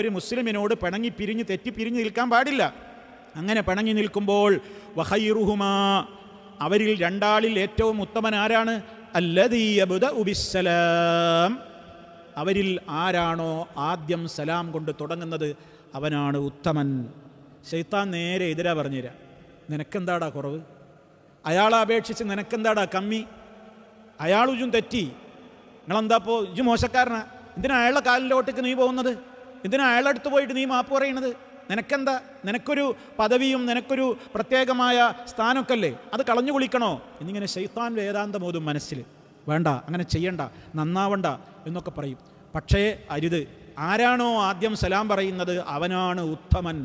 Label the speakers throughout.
Speaker 1: ഒരു മുസ്ലിമിനോട് പിണങ്ങി പിരിഞ്ഞ് തെറ്റിപ്പിരിഞ്ഞ് നിൽക്കാൻ പാടില്ല. അങ്ങനെ പിണങ്ങി നിൽക്കുമ്പോൾ വഖൈറുഹുമാ, അവരിൽ രണ്ടാളിൽ ഏറ്റവും ഉത്തമൻ ആരാണ്? അല്ലദീ യബ്ദഉ ബിസ്സലാം, അവരിൽ ആരാണോ ആദ്യം സലാം കൊണ്ട് തുടങ്ങുന്നത് അവനാണ് ഉത്തമൻ. ശൈത്താൻ നേരെ എതിരാ പറഞ്ഞുതരാം. നിനക്കെന്താടാ കുറവ്? അയാളെ അപേക്ഷിച്ച് നിനക്കെന്താടാ കമ്മി? അയാളും തെറ്റി, നിങ്ങളെന്താപ്പോൾ ഇജ് മോശക്കാരനാ? എന്തിനാ അയാളുടെ കാലിലോട്ടേക്ക് നീ പോകുന്നത്? എന്തിനാ അയാളുടെ അടുത്ത് പോയിട്ട് നീ മാപ്പ് പറയണത്? നിനക്കെന്താ? നിനക്കൊരു പദവിയും നിനക്കൊരു പ്രത്യേകമായ സ്ഥാനമൊക്കെ അല്ലേ, അത് കളഞ്ഞു കുളിക്കണോ എന്നിങ്ങനെ ശൈത്താൻ വേദാന്തം ഓതും മനസ്സിൽ. വേണ്ട, അങ്ങനെ ചെയ്യണ്ട, നന്നാവണ്ട എന്നൊക്കെ പറയും. പക്ഷേ അരുത്. ആരാണോ ആദ്യം സലാം പറയുന്നത് അവനാണ് ഉത്തമൻ.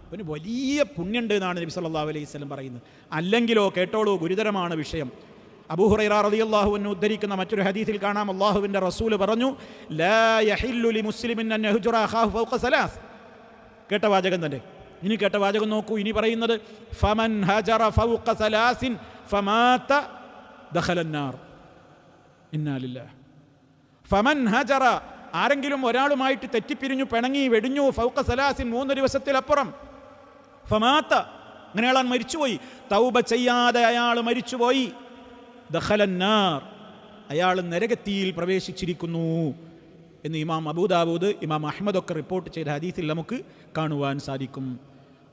Speaker 1: അവന് വലിയ പുണ്യമുണ്ട് എന്നാണ് നബി സല്ലല്ലാഹു അലൈഹി വസല്ലം പറയുന്നത്. അല്ലെങ്കിലോ കേട്ടോളൂ, ഗുരുതരമാണ് വിഷയം. അബൂ ഹുറൈറ റളിയല്ലാഹു അൻഹു ഉദ്ധരിക്കുന്ന മറ്റൊരു ഹദീസിൽ കാണാം, അല്ലാഹുവിൻ്റെ റസൂൽ പറഞ്ഞു, ലാ യഹില്ലു ലിമുസ്ലിമിൻ അൻ യഹ്ജുറ അഖാഹു ഫൗഖ സലാസ്. കേട്ട വാചകം തന്നെ. ഇനി കേട്ട വാചകം നോക്കൂ. ഇനി പറയുന്നത് ഫമൻ ഹജറ ഫൗഖ സലാസിൻ ഫമാത ദഖലന്നാർ. ഇന്നാ ലില്ലാഹ്. ഫമൻ ഹജറ, ആരെങ്കിലും ഒരാളുമായിട്ട് തെറ്റിപ്പിരിഞ്ഞു പിണങ്ങി വെടിഞ്ഞു, ഫൗഖ സലാസിൻ, 3 ദിവസത്തിലപ്പുറം, ഫമാത, അങ്ങനെ അയാൾ മരിച്ചുപോയി, തൗബ ചെയ്യാതെ അയാൾ മരിച്ചുപോയി, ദഖലന്നാർ, അയാൾ നരകത്തിയിൽ പ്രവേശിച്ചിരിക്കുന്നു എന്ന് ഇമാം അബൂദാവൂദ്, ഇമാം അഹ്മദൊക്കെ റിപ്പോർട്ട് ചെയ്ത ഹദീസിൽ നമുക്ക് കാണുവാൻ സാധിക്കും.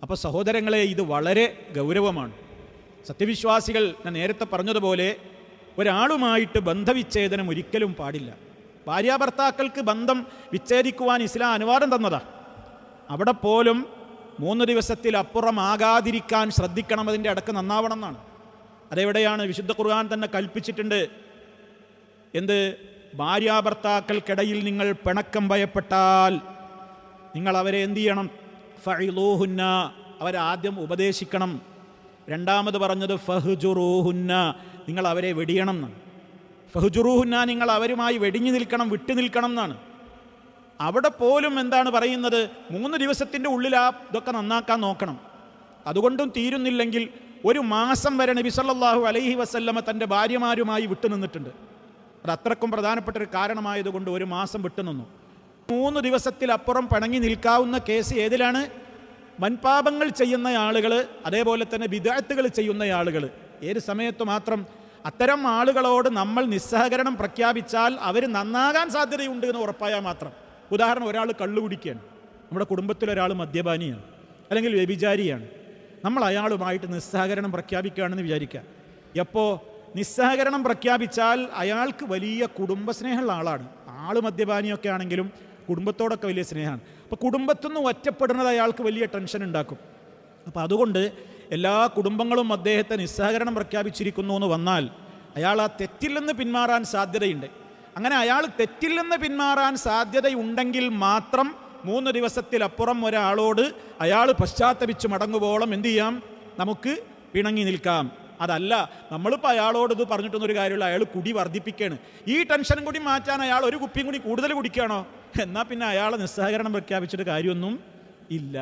Speaker 1: അപ്പോൾ സഹോദരങ്ങളെ, ഇത് വളരെ ഗൗരവമാണ്. സത്യവിശ്വാസികൾ, ഞാൻ നേരത്തെ പറഞ്ഞതുപോലെ, ഒരാളുമായിട്ട് ബന്ധവിച്ഛേദനം ഒരിക്കലും പാടില്ല. ഭാര്യാഭർത്താക്കൾക്ക് ബന്ധം വിച്ഛേദിക്കുവാൻ ഇസ്ലാം അനുവാദം തന്നതാ. അവിടെ പോലും 3 ദിവസത്തിലപ്പുറം ആകാതിരിക്കാൻ ശ്രദ്ധിക്കണം. അതിൻ്റെ അടക്ക് നന്നാവണം എന്നാണ്. അതെവിടെയാണ്? വിശുദ്ധ ഖുർആൻ തന്നെ കൽപ്പിച്ചിട്ടുണ്ട്. എന്ത്? ഭാര്യാഭർത്താക്കൾക്കിടയിൽ നിങ്ങൾ പിണക്കം ഭയപ്പെട്ടാൽ നിങ്ങൾ അവരെ എന്തു ചെയ്യണം? ഫഇളൂഹുന്ന, അവരെ ആദ്യം ഉപദേശിക്കണം. രണ്ടാമത് പറഞ്ഞത് ഫഹ്ജുറൂഹുന്ന, നിങ്ങൾ അവരെ വെടിയണം എന്നാണ്. ഫഹ്ജുറൂഹുന്ന, നിങ്ങൾ അവരുമായി വെടിഞ്ഞു നിൽക്കണം, വിട്ടു നിൽക്കണം എന്നാണ്. അവിടെ പോലും എന്താണ് പറയുന്നത്? 3 ദിവസത്തിൻ്റെ ഉള്ളിൽ ഇതൊക്കെ നന്നാക്കാൻ നോക്കണം. അതുകൊണ്ടും തീരുന്നില്ലെങ്കിൽ 1 മാസം വരെ നബി സല്ലല്ലാഹു അലൈഹി വസല്ലമ തൻ്റെ ഭാര്യമാരുമായി വിട്ടുനിന്നിട്ടുണ്ട്. അത് അത്രക്കും പ്രധാനപ്പെട്ട ഒരു കാരണമായതുകൊണ്ട് 1 മാസം വിട്ടുനിന്നു. 3 ദിവസത്തിലപ്പുറം പിണങ്ങി നിൽക്കാവുന്ന കേസ് ഏതിലാണ്? വൻപാപങ്ങൾ ചെയ്യുന്ന ആളുകൾ, അതേപോലെ തന്നെ ബിദ്അത്തുകൾ ചെയ്യുന്ന ആളുകൾ. ഏത് സമയത്ത് മാത്രം അത്തരം ആളുകളോട് നമ്മൾ നിസ്സഹകരണം പ്രഖ്യാപിച്ചാൽ അവർ നന്നാകാൻ സാധ്യതയുണ്ട് എന്ന് ഉറപ്പായാൽ മാത്രം. ഉദാഹരണം, ഒരാൾ കള്ളു കുടിക്കുകയാണ്, നമ്മുടെ കുടുംബത്തിലൊരാൾ മദ്യപാനിയാണ് അല്ലെങ്കിൽ വ്യഭിചാരിയാണ്. നമ്മൾ അയാളുമായിട്ട് നിസ്സഹകരണം പ്രഖ്യാപിക്കുകയാണെന്ന് വിചാരിക്കുക. എപ്പോൾ നിസ്സഹകരണം പ്രഖ്യാപിച്ചാൽ അയാൾക്ക് വലിയ കുടുംബസ്നേഹമുള്ള ആളാണ്. ആൾ മദ്യപാനിയൊക്കെ ആണെങ്കിലും കുടുംബത്തോടൊക്കെ വലിയ സ്നേഹമാണ്. അപ്പോൾ കുടുംബത്തിൽ നിന്ന് ഒറ്റപ്പെടുന്നത് അയാൾക്ക് വലിയ ടെൻഷൻ ഉണ്ടാക്കും. അപ്പോൾ അതുകൊണ്ട് എല്ലാ കുടുംബങ്ങളും അദ്ദേഹത്തെ നിസ്സഹകരണം പ്രഖ്യാപിച്ചിരിക്കുന്നു എന്ന് വന്നാൽ അയാൾ ആ തെറ്റിൽ നിന്ന് പിന്മാറാൻ സാധ്യതയുണ്ട്. അങ്ങനെ അയാൾ തെറ്റിൽ നിന്ന് പിന്മാറാൻ സാധ്യതയുണ്ടെങ്കിൽ മാത്രം 3 ദിവസത്തിലപ്പുറം ഒരാളോട് അയാൾ പശ്ചാത്തപിച്ച് മടങ്ങുവോളം എന്തു ചെയ്യാം? നമുക്ക് പിണങ്ങി നിൽക്കാം. അതല്ല, നമ്മളിപ്പോൾ അയാളോട് ഇത് പറഞ്ഞിട്ടൊന്നൊരു കാര്യമുള്ള, അയാൾ കുടി വർദ്ധിപ്പിക്കുകയാണ്, ഈ ടെൻഷനും കൂടി മാറ്റാൻ അയാൾ 1 കുപ്പിയും കൂടി കൂടുതൽ കുടിക്കുകയാണോ? എന്നാൽ പിന്നെ അയാളെ നിസ്സഹകരണം പ്രഖ്യാപിച്ചിട്ട് കാര്യമൊന്നും ഇല്ല.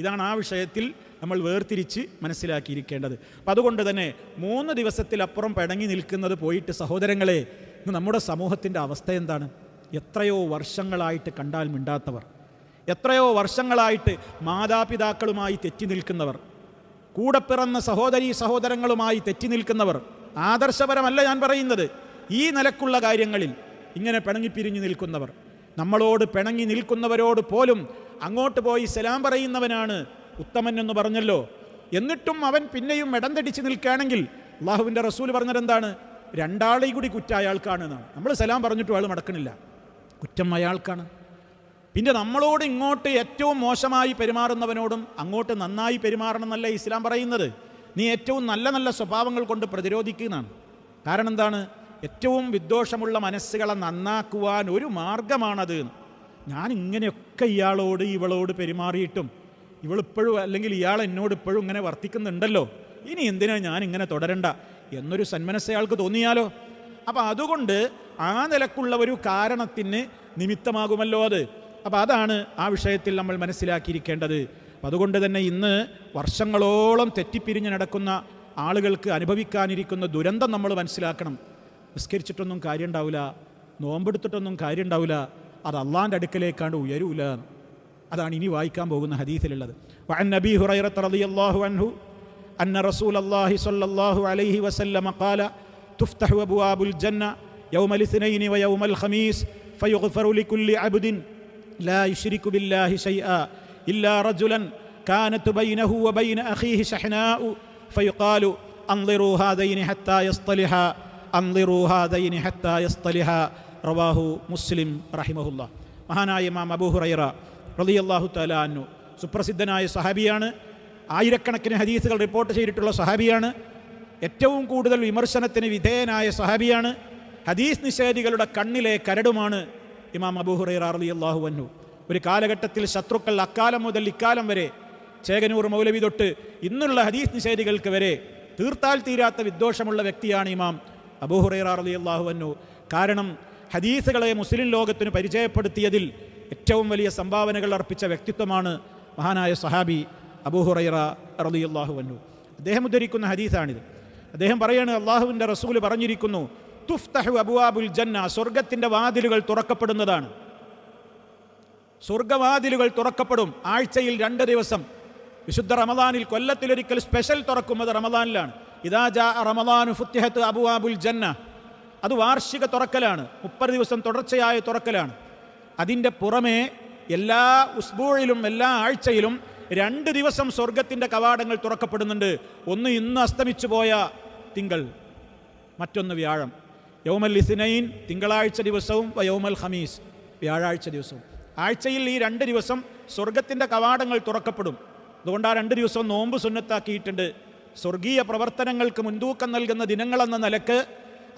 Speaker 1: ഇതാണ് ആ വിഷയത്തിൽ നമ്മൾ വേർതിരിച്ച് മനസ്സിലാക്കിയിരിക്കേണ്ടത്. അപ്പം അതുകൊണ്ട് തന്നെ 3 ദിവസത്തിലപ്പുറം പിണങ്ങി നിൽക്കുന്നത് പോയിട്ട്, സഹോദരങ്ങളെ, ഇന്ന് നമ്മുടെ സമൂഹത്തിൻ്റെ അവസ്ഥ എന്താണ്? എത്രയോ വർഷങ്ങളായിട്ട് കണ്ടാൽ മിണ്ടാത്തവർ, എത്രയോ വർഷങ്ങളായിട്ട് മാതാപിതാക്കളുമായി തെറ്റി നിൽക്കുന്നവർ, കൂടെ പിറന്ന സഹോദരങ്ങളുമായി തെറ്റി നിൽക്കുന്നവർ. ആദർശപരമല്ല ഞാൻ പറയുന്നത്, ഈ നിലക്കുള്ള കാര്യങ്ങളിൽ ഇങ്ങനെ പിണങ്ങിപ്പിരിഞ്ഞു നിൽക്കുന്നവർ. നമ്മളോട് പിണങ്ങി നിൽക്കുന്നവരോട് പോലും അങ്ങോട്ട് പോയി സലാം പറയുന്നവനാണ് ഉത്തമൻ എന്ന് പറഞ്ഞല്ലോ. എന്നിട്ടും അവൻ പിന്നെയും ഇടം തടിച്ച് നിൽക്കുകയാണെങ്കിൽ അള്ളാഹുവിൻ്റെ റസൂൽ പറഞ്ഞതെന്താണ്? 2 ആളെയും കൂടി കുറ്റം അയാൾക്കാണ് എന്നാണ്. നമ്മൾ സലാം പറഞ്ഞിട്ടും അയാൾ മടക്കണില്ല, കുറ്റം അയാൾക്കാണ്. പിന്നെ നമ്മളോട് ഇങ്ങോട്ട് ഏറ്റവും മോശമായി പെരുമാറുന്നവനോടും അങ്ങോട്ട് നന്നായി പെരുമാറണം എന്നല്ല ഇസ്ലാം പറയുന്നത്. നീ ഏറ്റവും നല്ല നല്ല സ്വഭാവങ്ങൾ കൊണ്ട് പ്രതിരോധിക്കുന്നതാണ്. കാരണം എന്താണ്? ഏറ്റവും വിദ്വേഷമുള്ള മനസ്സുകളെ നന്നാക്കുവാൻ ഒരു മാർഗമാണത്. ഞാൻ ഇങ്ങനെയൊക്കെ ഇയാളോട് ഇവളോട് പെരുമാറിയിട്ടും ഇവളിപ്പോഴും അല്ലെങ്കിൽ ഇയാൾ എന്നോട് ഇപ്പോഴും ഇങ്ങനെ വർത്തിക്കുന്നുണ്ടല്ലോ, ഇനി എന്തിനാ ഞാൻ ഇങ്ങനെ തുടരണ്ട എന്നൊരു സന്മനസ് അയാൾക്ക് തോന്നിയാലോ? അപ്പം അതുകൊണ്ട് ആ നിലക്കുള്ള ഒരു കാരണത്തിന് നിമിത്തമാകുമല്ലോ അത്. അപ്പോൾ അതാണ് ആ വിഷയത്തിൽ നമ്മൾ മനസ്സിലാക്കിയിരിക്കേണ്ടത്. അപ്പം അതുകൊണ്ട് തന്നെ ഇന്ന് വർഷങ്ങളോളം തെറ്റിപ്പിരിഞ്ഞ് നടക്കുന്ന ആളുകൾക്ക് അനുഭവിക്കാനിരിക്കുന്ന ദുരന്തം നമ്മൾ മനസ്സിലാക്കണം. നിസ്കരിച്ചിട്ടൊന്നും കാര്യം ഉണ്ടാവില്ല, നോമ്പെടുത്തിട്ടൊന്നും കാര്യം ഉണ്ടാവില്ല, അത് അള്ളാൻ്റെ അടുക്കലേക്കാണ്ട് ഉയരൂല. അതാണ് ഇനി വായിക്കാൻ പോകുന്ന ഹദീസിലുള്ളത്. വഅൻ അബീ ഹുറൈറ റളിയല്ലാഹു അൻഹു അന്ന റസൂലല്ലാഹി സ്വല്ലല്ലാഹു അലൈഹി വസല്ലമ ഖാല തുഫ്തഹു അബ്വാബുൽ ജന്ന യൗമൽ ഇസ്നൈനി വയൗമൽ ഖമീസ് ഫയുഗ്ഫറു ലികുല്ലി അബ്ദിൻ ലാ യുശ്രികു ബില്ലാഹി ശൈആ ഇല്ലാ റജുലൻ കാനത് ബൈനഹു വബൈന അഖീഹി ശഹ്നാഉ ഫയുഖാലു അൻളിറൂ ഹാദൈനി ഹത്താ യസ്തലിഹാ അൻളിറൂ ഹാദൈനി ഹത്താ യസ്തലിഹാ റവാഹു മുസ്ലിം റഹിമഹുല്ലാഹ്. മഹാനായ ഇമാം അബൂ ഹുറൈറ റളിയല്ലാഹു തആല അൻഹു സുപ്രസിദ്ധനായ സഹാബിയാണ്. ആയിരക്കണക്കിന് ഹദീസുകൾ റിപ്പോർട്ട് ചെയ്തിട്ടുള്ള സഹാബിയാണ്. ഏറ്റവും കൂടുതൽ വിമർശനത്തിന് വിധേയനായ സഹാബിയാണ്. ഹദീസ് നിഷേധികളുടെ കണ്ണിലെ കരടുമാണ് ഇമാം അബൂ ഹുറൈറ റളിയല്ലാഹു അൻഹു. ഒരു കാലഘട്ടത്തിൽ ശത്രുക്കൾ അക്കാലം മുതൽ ഇക്കാലം വരെ ചേകനൂർ മൗലവി തൊട്ട് ഇന്നുള്ള ഹദീസ് നിഷേധികൾക്ക് വരെ തീർത്താൽ തീരാത്ത വിദ്വേഷമുള്ള വ്യക്തിയാണ് ഇമാം അബൂ ഹുറൈറ റളിയല്ലാഹു അൻഹു. കാരണം ഹദീസുകളെ മുസ്ലിം ലോകത്തിന് പരിചയപ്പെടുത്തിയതിൽ ഏറ്റവും വലിയ സംഭാവനകൾ അർപ്പിച്ച വ്യക്തിത്വമാണ് മഹാനായ സഹാബി അബൂ ഹുറൈറ റളിയല്ലാഹു അൻഹു. അദ്ദേഹം ഉദ്ധരിക്കുന്ന ഹദീസാണിത്. അദ്ദേഹം പറയാണ്, അള്ളാഹുവിൻ്റെ റസൂൽ പറഞ്ഞിരിക്കുന്നു, തുഫ്തഹു അബ്വാബുൽ ജന്ന, സ്വർഗത്തിൻ്റെ വാതിലുകൾ തുറക്കപ്പെടുന്നതാണ്. സ്വർഗവാതിലുകൾ തുറക്കപ്പെടും ആഴ്ചയിൽ 2 ദിവസം. വിശുദ്ധ റമദാനിൽ കൊല്ലത്തിലൊരിക്കൽ സ്പെഷ്യൽ തുറക്കുന്നത് റമദാനിലാണ്. ഇദാ ജാഅ റമദാനു ഫുത്തിഹത്ത് അബ്വാബുൽ ജന്ന, അത് വാർഷിക തുറക്കലാണ്, 30 ദിവസം തുടർച്ചയായ തുറക്കലാണ്. അതിൻ്റെ പുറമെ എല്ലാ ഉസ്ബൂയിലും എല്ലാ ആഴ്ചയിലും 2 ദിവസം സ്വർഗത്തിൻ്റെ കവാടങ്ങൾ തുറക്കപ്പെടുന്നുണ്ട്. ഒന്ന് ഇന്ന് അസ്തമിച്ചു പോയ തിങ്കൾ, മറ്റൊന്ന് വ്യാഴം. യൗമൽ ഇസ്നൈൻ തിങ്കളാഴ്ച ദിവസവും യൗമൽ ഖമീസ് വ്യാഴാഴ്ച ദിവസവും. ആഴ്ചയിൽ ഈ 2 ദിവസം സ്വർഗത്തിൻ്റെ കവാടങ്ങൾ തുറക്കപ്പെടും. അതുകൊണ്ട് ആ 2 ദിവസവും നോമ്പ് സുന്നത്താക്കിയിട്ടുണ്ട്. സ്വർഗീയ പ്രവർത്തനങ്ങൾക്ക് മുൻതൂക്കം നൽകുന്ന ദിനങ്ങളെന്ന നിലക്ക്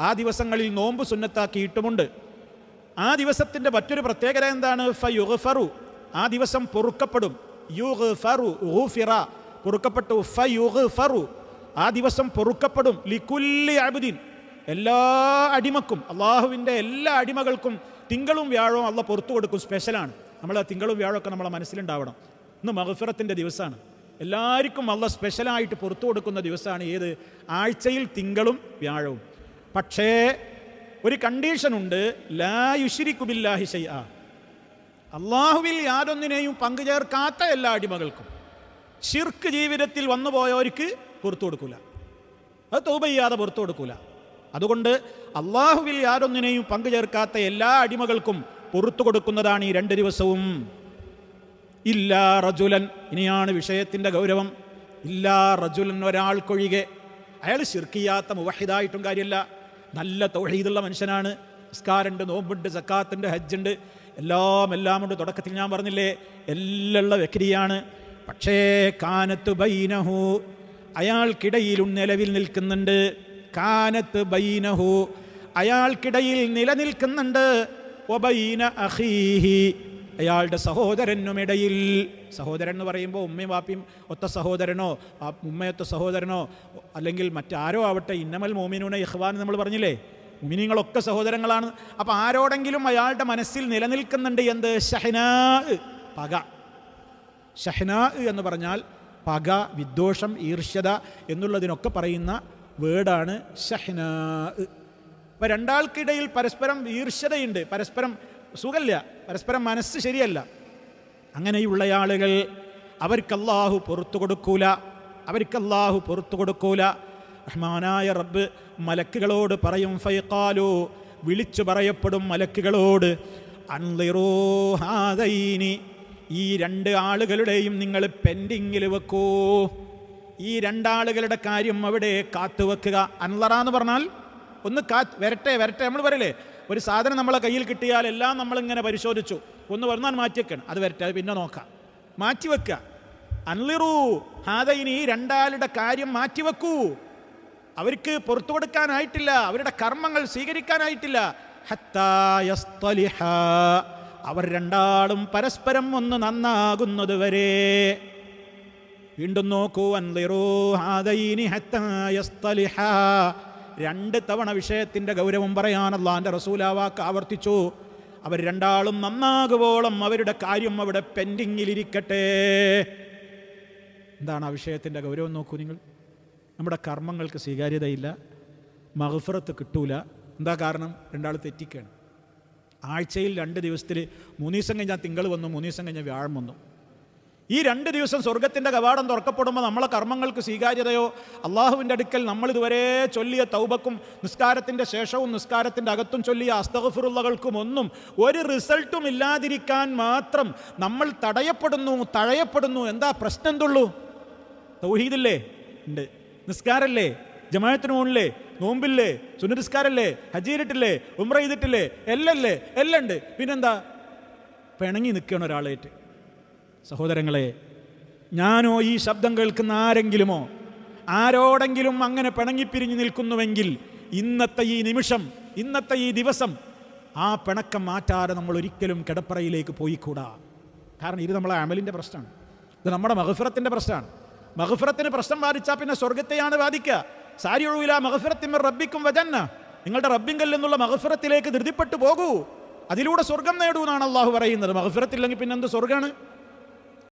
Speaker 1: ആ ദിവസങ്ങളിൽ നോമ്പ് സുന്നത്താക്കിയിട്ടുമുണ്ട്. ആ ദിവസത്തിൻ്റെ മറ്റൊരു പ്രത്യേകത എന്താണ്? ഫയുഗ്ഫറു, ആ ദിവസം പൊറുക്കപ്പെടും. യുഗ്ഫറു, ഗുഫിറ പൊറുക്കപ്പെട്ടു. ഫയുഗ്ഫറു, ആ ദിവസം പൊറുക്കപ്പെടും. ലികുല്ലി അബ്ദിൻ, എല്ലാ അടിമക്കും, അള്ളാഹുവിൻ്റെ എല്ലാ അടിമകൾക്കും തിങ്കളും വ്യാഴവും അള്ളാഹ് പുറത്തു കൊടുക്കും. സ്പെഷ്യലാണ്. നമ്മൾ തിങ്കളും വ്യാഴമൊക്കെ നമ്മളെ മനസ്സിലുണ്ടാവണം. ഇന്ന് മഗ്ഫിറത്തിൻ്റെ ദിവസമാണ്. എല്ലാവർക്കും അള്ളാഹ് സ്പെഷ്യലായിട്ട് പുറത്തു കൊടുക്കുന്ന ദിവസമാണ് ഏത്? ആഴ്ചയിൽ തിങ്കളും വ്യാഴവും. പക്ഷേ ഒരു കണ്ടീഷനുണ്ട്, ലാ യുശ്രികു ബില്ലാഹി ശൈആ, അള്ളാഹുവിൽ യാതൊന്നിനെയും പങ്കുചേർക്കാത്ത എല്ലാ അടിമകൾക്കും. ശിർക്ക് ജീവിതത്തിൽ വന്നുപോയവർക്ക് പുറത്തു കൊടുക്കൂല, അത് തൗബ ചെയ്യാതെ പുറത്തു കൊടുക്കൂല. അതുകൊണ്ട് അള്ളാഹുവിൽ യാതൊന്നിനെയും പങ്കുചേർക്കാത്ത എല്ലാ അടിമകൾക്കും പുറത്തു കൊടുക്കുന്നതാണ് ഈ 2 ദിവസവും. ഇല്ലാ റജുലൻ, ഇനിയാണ് വിഷയത്തിൻ്റെ ഗൗരവം. ഇല്ലാ റജുലൻ, ഒരാൾക്കൊഴികെ. അയാൾ ശിർക്ക് ചെയ്യാത്ത മുവഹിദായിട്ടും കാര്യമില്ല, നല്ല തൗഹീദുള്ള മനുഷ്യനാണ്. നിസ്കാരമുണ്ട്, നോമ്പുണ്ട്, സക്കാത്തുണ്ട്, ഹജ്ജുണ്ട്, എല്ലാം ഉണ്ട്. തുടക്കത്തിൽ ഞാൻ പറഞ്ഞില്ലേ, എല്ലാം വ്യക്തിയാണ്. പക്ഷേ കാനത്ത് ബൈനഹു, അയാൾക്കിടയിൽ നിലവിൽ നിൽക്കുന്നുണ്ട്. കാനത്ത് ബൈനഹു, അയാൾക്കിടയിൽ നിലനിൽക്കുന്നുണ്ട്. വബൈന അഖീഹി, അയാളുടെ സഹോദരനുമിടയിൽ. സഹോദരൻ എന്ന് പറയുമ്പോൾ ഉമ്മയും വാപ്പിയും ഒത്ത സഹോദരനോ ഉമ്മയൊത്ത സഹോദരനോ അല്ലെങ്കിൽ മറ്റാരോ ആവട്ടെ, ഇന്നമൽ മോമിനൂന ഇഖ്വാൻ നമ്മൾ പറഞ്ഞില്ലേ, മുഅ്മിനീങ്ങളൊക്കെ സഹോദരങ്ങളാണ്. അപ്പോൾ ആരോടെങ്കിലും അയാളുടെ മനസ്സിൽ നിലനിൽക്കുന്നുണ്ട് എന്ത്? ഷഹ്നാ, പക. ഷഹ്നാ എന്ന് പറഞ്ഞാൽ പക, വിദ്വേഷം, ഈർഷ്യത എന്നുള്ളതിനൊക്കെ പറയുന്ന വേർഡാണ് ഷഹ്നാ. അപ്പോൾ രണ്ടാൾക്കിടയിൽ പരസ്പരം ഈർഷ്യതയുണ്ട്, പരസ്പരം സുഖമില്ല, പരസ്പരം മനസ്സ് ശരിയല്ല. അങ്ങനെയുള്ള ആളുകൾ അവർക്കല്ലാഹു പുറത്തു കൊടുക്കൂല, അവർക്കല്ലാഹു പുറത്തു കൊടുക്കൂല. റഹ്മാനായ റബ്ബ് മലക്കുകളോട് പറയും, ഫയഖാലു, വിളിച്ചു പറയപ്പെടും മലക്കുകളോട്, അൻളിറൂ ഹാദൈനി, ഈ 2 ആളുകളുടെയും നിങ്ങൾ പെൻഡിങ്ങിൽ വെക്കൂ. ഈ 2 ആളുകളുടെ കാര്യം അവിടെ കാത്തുവെക്കുക. അൻലറ എന്ന് പറഞ്ഞാൽ ഒന്ന് വരട്ടെ. നമ്മൾ പറയില്ലേ, ഒരു സാധനം നമ്മളെ കയ്യിൽ കിട്ടിയാൽ എല്ലാം നമ്മളിങ്ങനെ പരിശോധിച്ചു, ഒന്ന് വന്നാൽ മാറ്റിവെക്കണം, അത് വരട്ടെ, അത് പിന്നെ നോക്കാം, മാറ്റിവെക്കുക. അൻലിറൂ ഹാദൈനി, ഈ 2 ആളുടെ കാര്യം മാറ്റിവെക്കൂ. അവർക്ക് പുറത്തു കൊടുക്കാനായിട്ടില്ല, അവരുടെ കർമ്മങ്ങൾ സ്വീകരിക്കാനായിട്ടില്ല. ഹത്താ യസ്തലിഹാ, അവർ 2 ആളും പരസ്പരം ഒന്ന് നന്നാകുന്നത് വരെ. വീണ്ടും നോക്കൂ, അൻലിറൂ ഹാദൈനി ഹത്താ യസ്തലിഹാ. 2 തവണ വിഷയത്തിൻ്റെ ഗൗരവം പറയാൻ അല്ലാഹുവിൻ്റെ റസൂൽ ആ വാക്ക് ആവർത്തിച്ചു. അവർ 2 ആളും നന്നാകുവോളം അവരുടെ കാര്യം അവിടെ പെൻഡിങ്ങിലിരിക്കട്ടെ. എന്താണ് ആ വിഷയത്തിൻ്റെ ഗൗരവം? നോക്കൂ നിങ്ങൾ. നമ്മുടെ കർമ്മങ്ങൾക്ക് സ്വീകാര്യതയില്ല, മഗ്ഫിറത്ത് കിട്ടൂല. എന്താ കാരണം? 2 ആൾ തെറ്റിക്കുകയാണ്. ആഴ്ചയിൽ 2 ദിവസത്തിൽ 3 ദിവസം കഴിഞ്ഞാൽ തിങ്കൾ വന്നു, 3 ദിവസം കഴിഞ്ഞാൽ വ്യാഴം വന്നു. ഈ 2 ദിവസം സ്വർഗത്തിൻ്റെ കവാടം തുറക്കപ്പെടുമ്പോൾ നമ്മളെ കർമ്മങ്ങൾക്ക് സ്വീകാര്യതയോ അള്ളാഹുവിൻ്റെ അടുക്കൽ നമ്മളിതുവരെ ചൊല്ലിയ തൗബക്കും നിസ്കാരത്തിൻ്റെ ശേഷവും നിസ്കാരത്തിൻ്റെ അകത്തും ചൊല്ലിയ അസ്തഗ്ഫിറുള്ളകൾക്കും ഒന്നും ഒരു റിസൾട്ടും ഇല്ലാതിരിക്കാൻ മാത്രം നമ്മൾ തഴയപ്പെടുന്നു. എന്താ പ്രശ്നം? എന്തുള്ളൂ? തൗഹീദില്ലേ? ഉണ്ട്. നിസ്കാരല്ലേ? ജമാഅത്തിന് പോണില്ലേ? നോമ്പില്ലേ? സുന്നനിസ്കാരല്ലേ? ഹജ്ജ് ചെയ്തിട്ടില്ലേ? ഉംറ ചെയ്തിട്ടില്ലേ? എല്ലാം ഉണ്ട്. പിന്നെന്താ? പിണങ്ങി നിൽക്കുകയാണ് ഒരാളായിട്ട്. സഹോദരങ്ങളെ, ഞാനോ ഈ ശബ്ദം കേൾക്കുന്ന ആരോടെങ്കിലും അങ്ങനെ പിണങ്ങിപ്പിരിഞ്ഞു നിൽക്കുന്നുവെങ്കിൽ ഇന്നത്തെ ഈ നിമിഷം, ഇന്നത്തെ ഈ ദിവസം ആ പിണക്കം മാറ്റാതെ നമ്മൾ ഒരിക്കലും കിടപ്പറയിലേക്ക് പോയിക്കൂടാ. കാരണം ഇത് നമ്മളെ അമലിൻ്റെ പ്രശ്നമാണ്, ഇത് നമ്മുടെ മഗ്ഫിറത്തിൻ്റെ പ്രശ്നമാണ്. മഗ്ഫിറത്തിന് പ്രശ്നം ബാധിച്ചാൽ പിന്നെ സ്വർഗത്തെയാണ് ബാധിക്കുക. സാരിഉ ഇലാ മഗ്ഫിറത്തിൻ മിർ റബ്ബിക്കും വജന്ന, നിങ്ങളുടെ റബ്ബിങ്കൽ നിന്നുള്ള മഗ്ഫിറത്തിലേക്ക് ധൃതിപ്പെട്ടു പോകൂ, അതിലൂടെ സ്വർഗം നേടൂ എന്നാണ് അള്ളാഹു പറയുന്നത്. മഗ്ഫിറത്തില്ലെങ്കിൽ പിന്നെ എന്ത് സ്വർഗ്ഗമാണ്?